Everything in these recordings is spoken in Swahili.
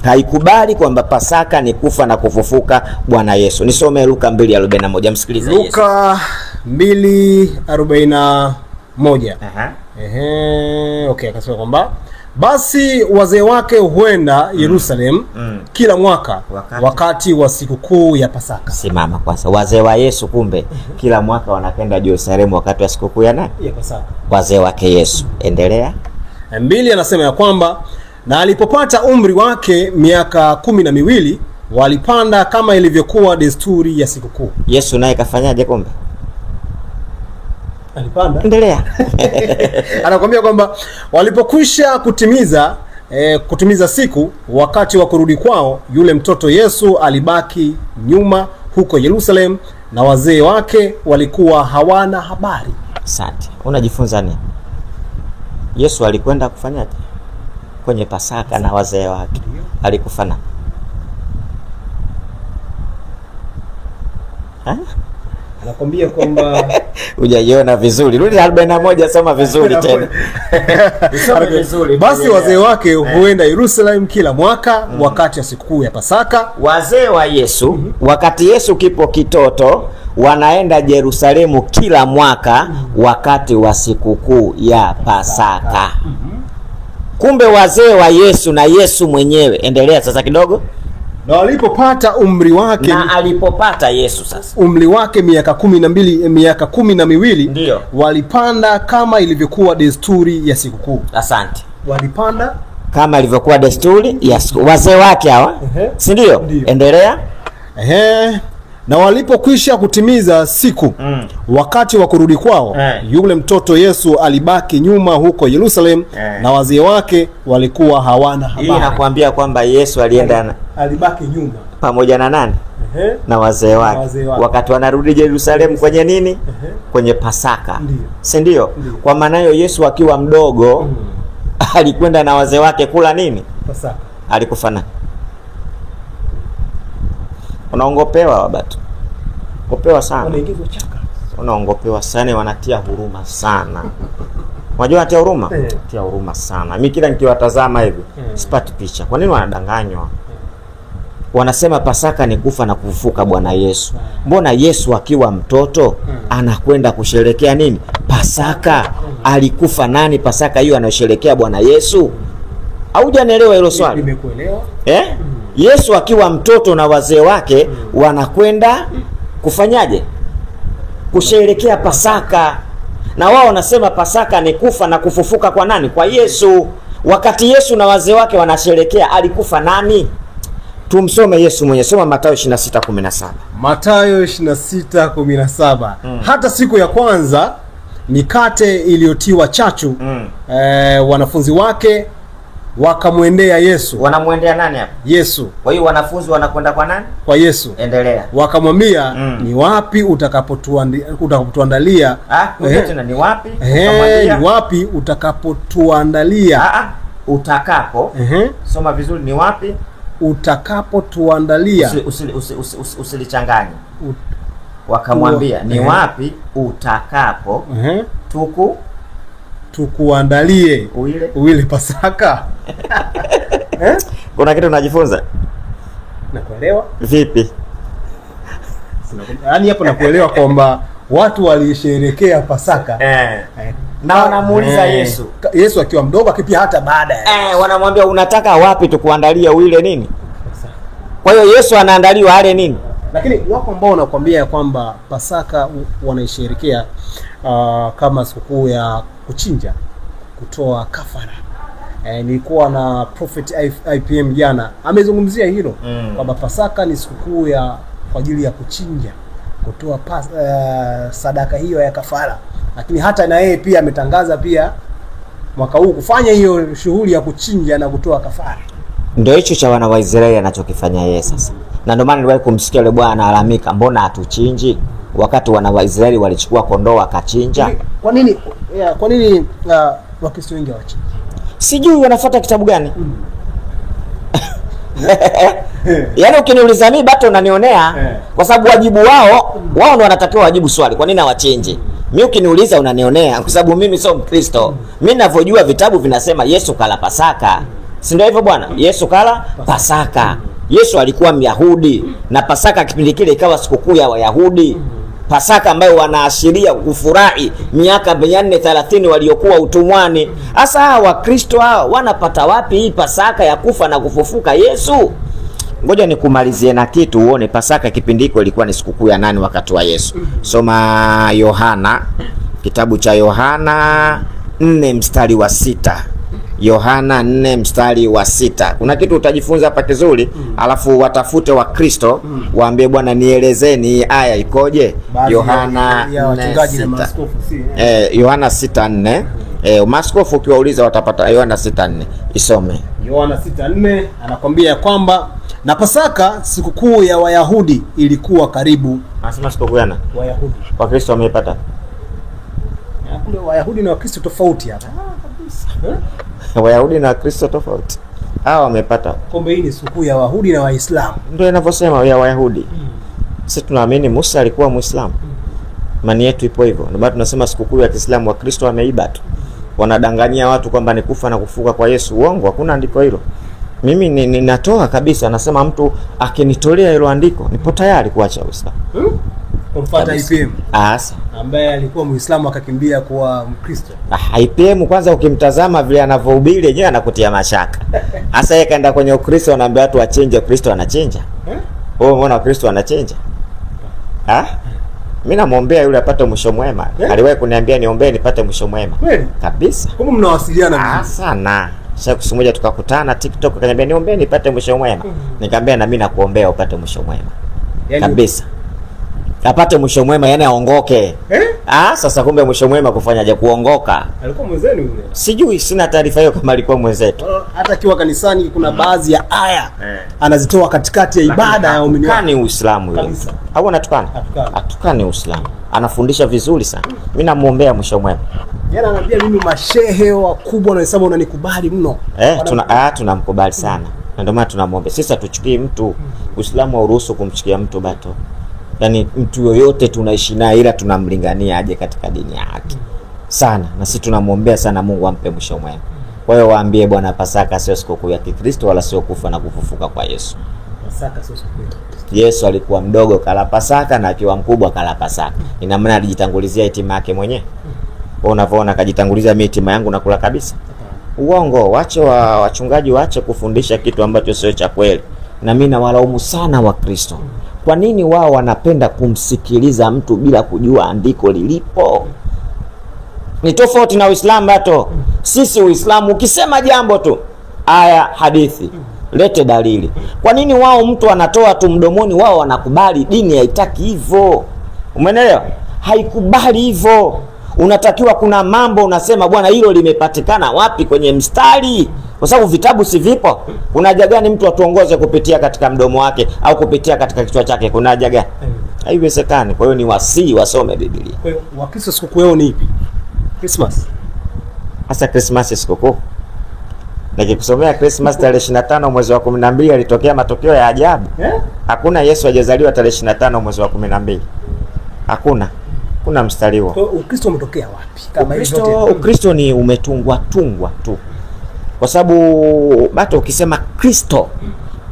haikubali kwamba Pasaka ni kufa na kufufuka Bwana Yesu. Nisome Luka 2:41, msikilize Yesu. Luka 2:41. Okay, akasema kwamba basi wazee wake huenda Yerusalemu kila mwaka wakati wa sikukuu ya Pasaka. Simama kwanza. Wazee wa Yesu kumbe kila mwaka wanakwenda Yerusalemu wakati wa sikukuu ya nani? Ya Pasaka. Wazee wake Yesu. Endelea. 2 anasema ya kwamba na alipopata umri wake miaka 12 walipanda kama ilivyokuwa desturi ya sikukuu. Yesu naye kafanyaje kumbe? Alipanda. Endelea. Anakuambia kwamba walipokwisha kutimiza siku wakati wa kurudi kwao, yule mtoto Yesu alibaki nyuma huko Yerusalemu na wazee wake walikuwa hawana habari. Asante. Unajifunza nini? Yesu alikwenda kufanyaje kwenye Pasaka na wazee wake? Alikufana. Anakuambia kwamba hujaiona vizuri. Rudi 41, soma vizuri tena. Soma vizuri. Basi wazee wake huenda Yerusalemu kila mwaka wakati wa sikukuu ya Pasaka. Wazee wa Yesu wakati Yesu kipo kitoto wanaenda Yerusalemu kila mwaka wakati wa sikukuu ya Pasaka. Kumbe wazee wa Yesu na Yesu mwenyewe. Endelea sasa kidogo. Na alipopata umri wake, na alipopata Yesu sasa umri wake miaka 12 ndio walipanda kama ilivyokuwa desturi ya sikukuu. Asante. Walipanda kama ilivyokuwa desturi ya wazee wake hawa. Si ndio? Endelea. Na walipokwisha kutimiza siku wakati wa kurudi kwao, yule mtoto Yesu alibaki nyuma huko Yerusalemu na wazee wake walikuwa hawana habari. Hii nakwambia kwamba Yesu alibaki nyuma pamoja na nani? Na wazee wake. Wakati wanarudi Yerusalemu kwenye nini? Kwenye Pasaka. Si ndio? Kwa maana hiyo Yesu akiwa mdogo alikwenda na wazee wake kula nini? Pasaka. Alikufana. Unaongopewa wabatu. Ngopewa sana. Wanaingizwa chaka. Unaongopewa sana, wanatia huruma sana. Unajua anatia huruma? Tia huruma sana. Mimi kila nikiwatazama hivi sipati picha. Kwa nini wanadanganywa? Wanasema Pasaka ni kufa na kufufuka Bwana Yesu. Mbona Yesu akiwa mtoto anakwenda kusherehekea nini? Pasaka. Alikufa nani Pasaka hiyo anayosherehekea Bwana Yesu? Haujanielewa hilo swali? Nimekuelewa. Yesu akiwa mtoto na wazee wake wanakwenda kufanyaje? Kusherehekea Pasaka. Na wao wanasema Pasaka ni kufa na kufufuka kwa nani? Kwa Yesu. Wakati Yesu na wazee wake wanasherehekea, alikufa nani? Tumsome Yesu mwenyewe. Soma Mathayo 26:17. Mathayo 26:17. Hata siku ya kwanza mikate iliyotiwa chachu wanafunzi wake wakamwendea Yesu. Wanamwendea nani hapa? Yesu. Kwa hiyo wanafunzi wanakwenda kwa nani? Kwa Yesu. Endelea. Wakamwambia ni utakapotuandalia tena ni wapi? Ni wapi utakapotuandalia? Utakapo. Soma vizuri, ni wapi? Utakapotuandalia. Usilichanganye. Wakamwambia ni wapi utakapo tukuandalie uile Pasaka. Kuna kitu unajifunza? Nakuelewa. Vipi? Yaani hapo nakuelewa kwamba watu walisherehekea Pasaka. Na wanamuuliza Yesu. Yesu akiwa mdogo, akipia hata baada ya. Wanamwambia unataka wapi tukuandalie uile nini? Kwa hiyo Yesu anaandaliwa ale nini? Lakini wako ambao wanakuambia kwamba Pasaka wanaisherehekea kama sikukuu ya kuchinja, kutoa kafara. Nilikuwa na Prophet IPM jana amezungumzia hilo kwamba Pasaka ni sikukuu kwa ajili ya kuchinja, kutoa sadaka hiyo ya kafara. Lakini hata na yeye pia ametangaza pia mwaka huu kufanya hiyo shughuli ya kuchinja na kutoa kafara. Ndio hicho cha wana wa Israeli anachokifanya yeye sasa. Na ndio maana niliwahi kumsikia yule bwana analalamika, mbona hatuchinji wakati wana wa Israeli walichukua kondoo wakachinja? Kwa nini Wakristo wengi hawachinji? Sijui wanafuata kitabu gani. Yaani ukiniuliza mimi bato unanionea kwa sababu wajibu wao ndio wanatakiwa wajibu swali. Kwa nini hawachinji? Mimi ukiniuliza unanionea kwa sababu mimi sio Mkristo. Mimi ninavyojua vitabu vinasema Yesu kala Pasaka. Si ndio hivyo bwana? Yesu kala Pasaka. Yesu alikuwa Myahudi na Pasaka kipindi kile ikawa sikukuu ya Wayahudi. Pasaka ambayo wanaashiria kufurahi miaka 430 waliokuwa utumwani. Sasa hawa Wakristo hao wanapata wapi hii Pasaka ya kufa na kufufuka Yesu? Ngoja nikumalizie na kitu uone Pasaka kipindi hiko ilikuwa ni sikukuu ya nani wakati wa Yesu. Soma Yohana, kitabu cha Yohana 4 mstari wa 6. Yohana 4 mstari wa 6. Kuna kitu utajifunza hapa kizuri, alafu watafute wa Kristo waambie bwana nielezeni hii aya ikoje. Yohana wachungaji na maaskofu si. Yohana 6:4. Maaskofu ukiwauliza watapata Yohana 6:4. Isome. Yohana 6:4 anakuambia kwamba na Pasaka sikukuu ya Wayahudi ilikuwa karibu. Anasema sikukuu yana Wayahudi. Wakristo wamepata. Kule Wayahudi na Wakristo tofauti hapa. Kabisa. Wayahudi na Wakristo tofauti. Hao wamepata. Kombe hii ni sikukuu ya Wayahudi na Waislamu. Ndio inavyosema ya Wayahudi. Sisi tunaamini Musa alikuwa Muislamu. Imani yetu ipo hivyo. Ndio maana tunasema sikukuu ya Kiislamu Wakristo wameiba tu. Wanadanganyia watu kwamba ni kufa na kufuka kwa Yesu. Uongo, hakuna andiko hilo. Mimi ninatoa kabisa, nasema mtu akinitolea hilo andiko nipo tayari kuacha Uislamu. Kumfuata IPM. Asa Ambaye alikuwa Muislamu akakimbia kuwa Mkristo. IPM kwanza ukimtazama vile anavyohubiri yenyewe anakutia mashaka. Hasa yeye kaenda kwenye Ukristo anaambia watu wachenje, Ukristo anachenja. Wewe umeona Ukristo anachenja? Mimi namuombea yule apate mwisho mwema. Aliwahi kuniambia niombee nipate mwisho mwema. Kweli? Kabisa. Kama mnawasiliana vizuri. Sana. Siku moja tukakutana TikTok akaniambia niombee nipate mwisho mwema. Nikamwambia na mimi nakuombea upate mwisho mwema. Yani, kabisa. Apate mwisho mwema, yani aongoke. Sasa kumbe mwisho mwema kufanyaje? Kuongoka. Alikuwa mwenzenu yule? Sijui, sina taarifa hiyo kama alikuwa mwenzetu. Hata akiwa kanisani kuna baadhi ya aya anazitoa katikati ya ibada ya waumini. Kani Uislamu yule. Au anatukana? Atukane Uislamu. Anafundisha vizuri sana. Mimi namuombea mwisho mwema. Yana anambia mimi mashehe wakubwa na hesabu unanikubali mno. Tunamkubali sana. Na ndio maana tunamwombea. Sisi hatuchukii mtu. Uislamu hauruhusu kumchukia mtu bato. Yaani mtu yoyote tunaishi naye, ila tunamlingania aje katika dini yake. Sana. Na sisi tunamwombea sana Mungu ampe mwisho mwema. Kwa hiyo waambie bwana Pasaka sio sikukuu ya Kikristo wala sio kufa na kufufuka kwa Yesu. Pasaka sio sikukuu. Yesu alikuwa mdogo kala Pasaka na akiwa mkubwa kala Pasaka. Ina maana alijitangulizia hitima yake mwenyewe. Wewe unavyoona kajitangulizia mimi hitima yangu na kula kabisa. Uongo, wache wachungaji waache kufundisha kitu ambacho sio cha kweli. Na mimi nawalaumu sana Wakristo. Kwa nini wao wanapenda kumsikiliza mtu bila kujua andiko lilipo? Ni tofauti na Uislamu bato. Sisi Uislamu ukisema jambo tu, aya, hadithi, lete dalili. Kwa nini wao mtu anatoa tu mdomoni, wao wanakubali? Dini haitaki hivyo. Umeelewa? Haikubali hivyo. Unatakiwa kuna mambo unasema bwana hilo limepatikana wapi kwenye mstari? Kwa sababu vitabu si vipo. Kuna haja gani mtu atuongoze kupitia katika mdomo wake au kupitia katika kichwa chake? Kuna haja gani? Haiwezekani. Kwa hiyo ni wasii wasome Biblia. Kwa hiyo Wakristo sikukuu yao ni ipi? Christmas. Hasa Christmas sikukuu. Nikikusomea Christmas tarehe 25 mwezi wa 12 alitokea matokeo ya ajabu. Hakuna Yesu hajazaliwa tarehe 25 mwezi wa 12. Hakuna. Kuna mstari huo. Kwa hiyo Ukristo umetokea wapi? Kama hivyo Ukristo ni umetungwa tu. Kwa sababu bato ukisema Kristo,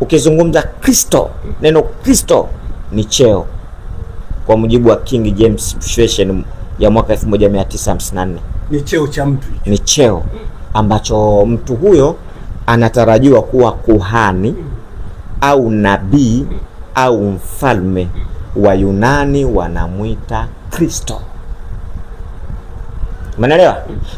ukizungumza Kristo, neno Kristo ni cheo. Kwa mujibu wa King James Version ya mwaka 1954. Ni cheo cha mtu. Ni cheo ambacho mtu huyo anatarajiwa kuwa kuhani au nabii au mfalme. Wa Yunani wanamuita Kristo. Umeelewa?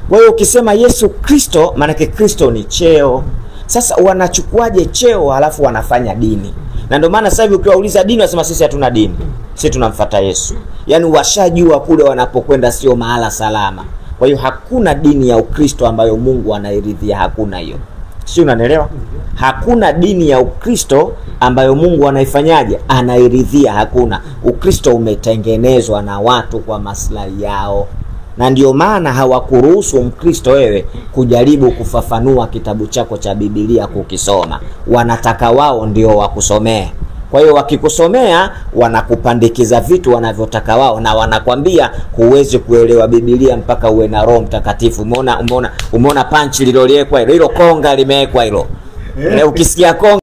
Kwa hiyo ukisema Yesu Kristo, maana yake Kristo ni cheo. Sasa wanachukuaje cheo alafu wanafanya dini? Na ndio maana sasa hivi ukiwauliza dini wasema sisi hatuna dini. Sisi tunamfuata Yesu. Yaani washajua kule wanapokwenda sio mahala salama. Kwa hiyo hakuna dini ya Ukristo ambayo Mungu anairidhia, hakuna hiyo. Si unanielewa? Hakuna dini ya Ukristo ambayo Mungu anaifanyaje? Anairidhia, hakuna. Ukristo umetengenezwa na watu kwa maslahi yao. Na ndio maana hawakuruhusu Mkristo wewe kujaribu kufafanua kitabu chako cha Biblia kukisoma. Wanataka wao ndio wakusomee. Kwa hiyo wakikusomea wanakupandikiza vitu wanavyotaka wao na wanakwambia huwezi kuelewa Biblia mpaka uwe na Roho Mtakatifu. Umeona punch lililowekwa hilo konga limewekwa hilo. Ukisikia Kongo